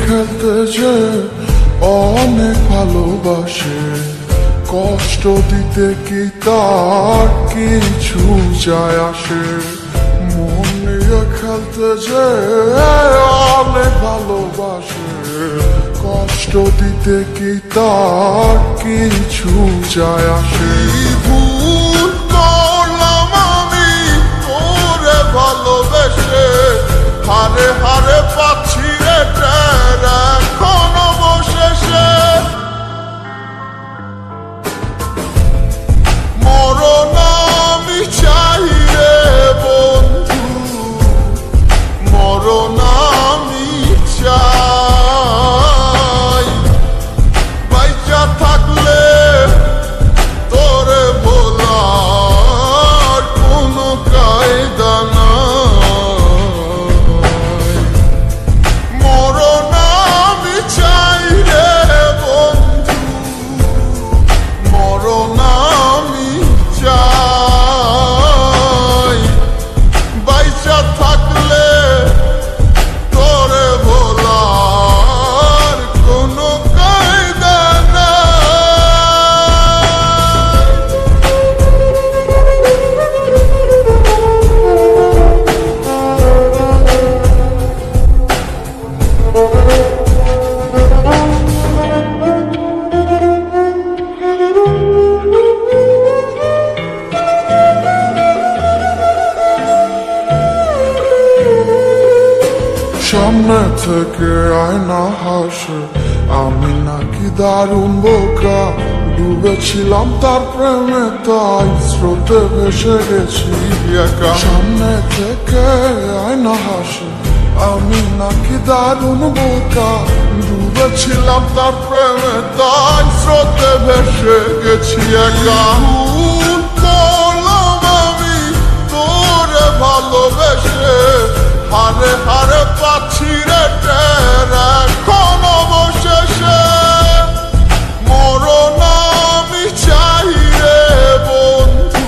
খেলতে যে অনেক ভালোবাসে, কষ্ট দিতে কি তার কিছু যায় আসে। মন নিয়ে খেলতে যে অনেক ভালোবাসে, কষ্ট দিতে কি তার কিছু যায় আসে। ভুল করলাম আমি তোরে ভালোবেসে, হারে হারে পাচ্ছি রে টের এখন অবশেষে। মরণ আমি চাই রে বন্ধু, মরণ আমি চাই। বাইচা থাকলে তোরে ভোলার কোনো কায়দা নাই। মরণ আমি চাই রে বন্ধু, মরণ আমি চাই। বাইচা থাকলে তোরে ভোলার কোনো কায়দা সামনে থেকে আয়না হাসে, আমি নাকি দারুণ বোকা। ডুবেছিলাম তার প্রেমে তাই স্রোতে ভেসে গেছি একা। সামনে থেকে আয়না হাসে, আমি নাকি দারুণ বোকা। ডুবেছিলাম তার প্রেমে তাই স্রোতে ভেসে গেছি একা। ভুল করলাম আমি তোরে ভালোবেসে, হারে হারে পাচ্ছি রে টের এখন অবশেষে। মরণ আমি চাই রে বন্ধু,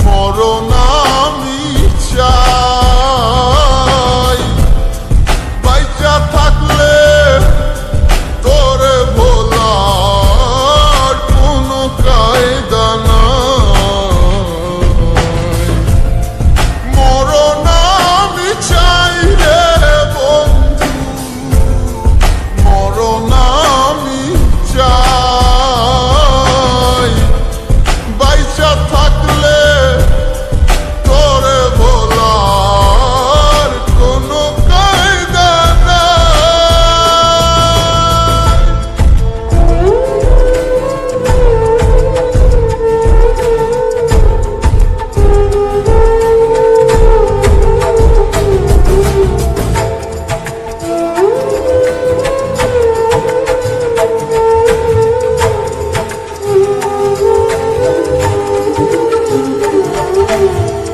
মরণ আমি চাই। বাইচা থাকলে তোরে ভোলার কোনো কায়দা নাই। মরণ আমি চাই রে বন্ধু, মরণ আমি চাই। বাইচা থাকলে তোরে ভোলার কোনো কায়দা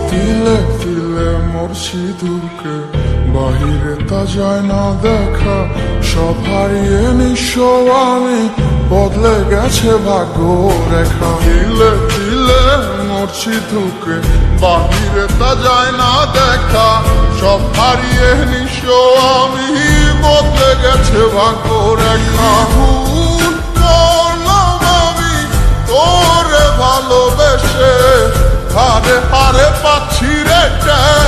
তিলে তিলে মোর সিঁদুরকে বাহিরে তা যায় না দেখা। সব হারিয়ে নিঃস্ব আমি, বদলে গেছে ভাগ্য রেখা। তিলে তিলে মোর সিঁদুরকে বাহিরে তা যায় না দেখা। সব হারিয়ে নিঃস্ব আমি, বদলে গেছে ভাগ্য রেখা। ভুল করলাম আমি তোরে ভালোবেসে, হারে হারে পাচ্ছি রে টের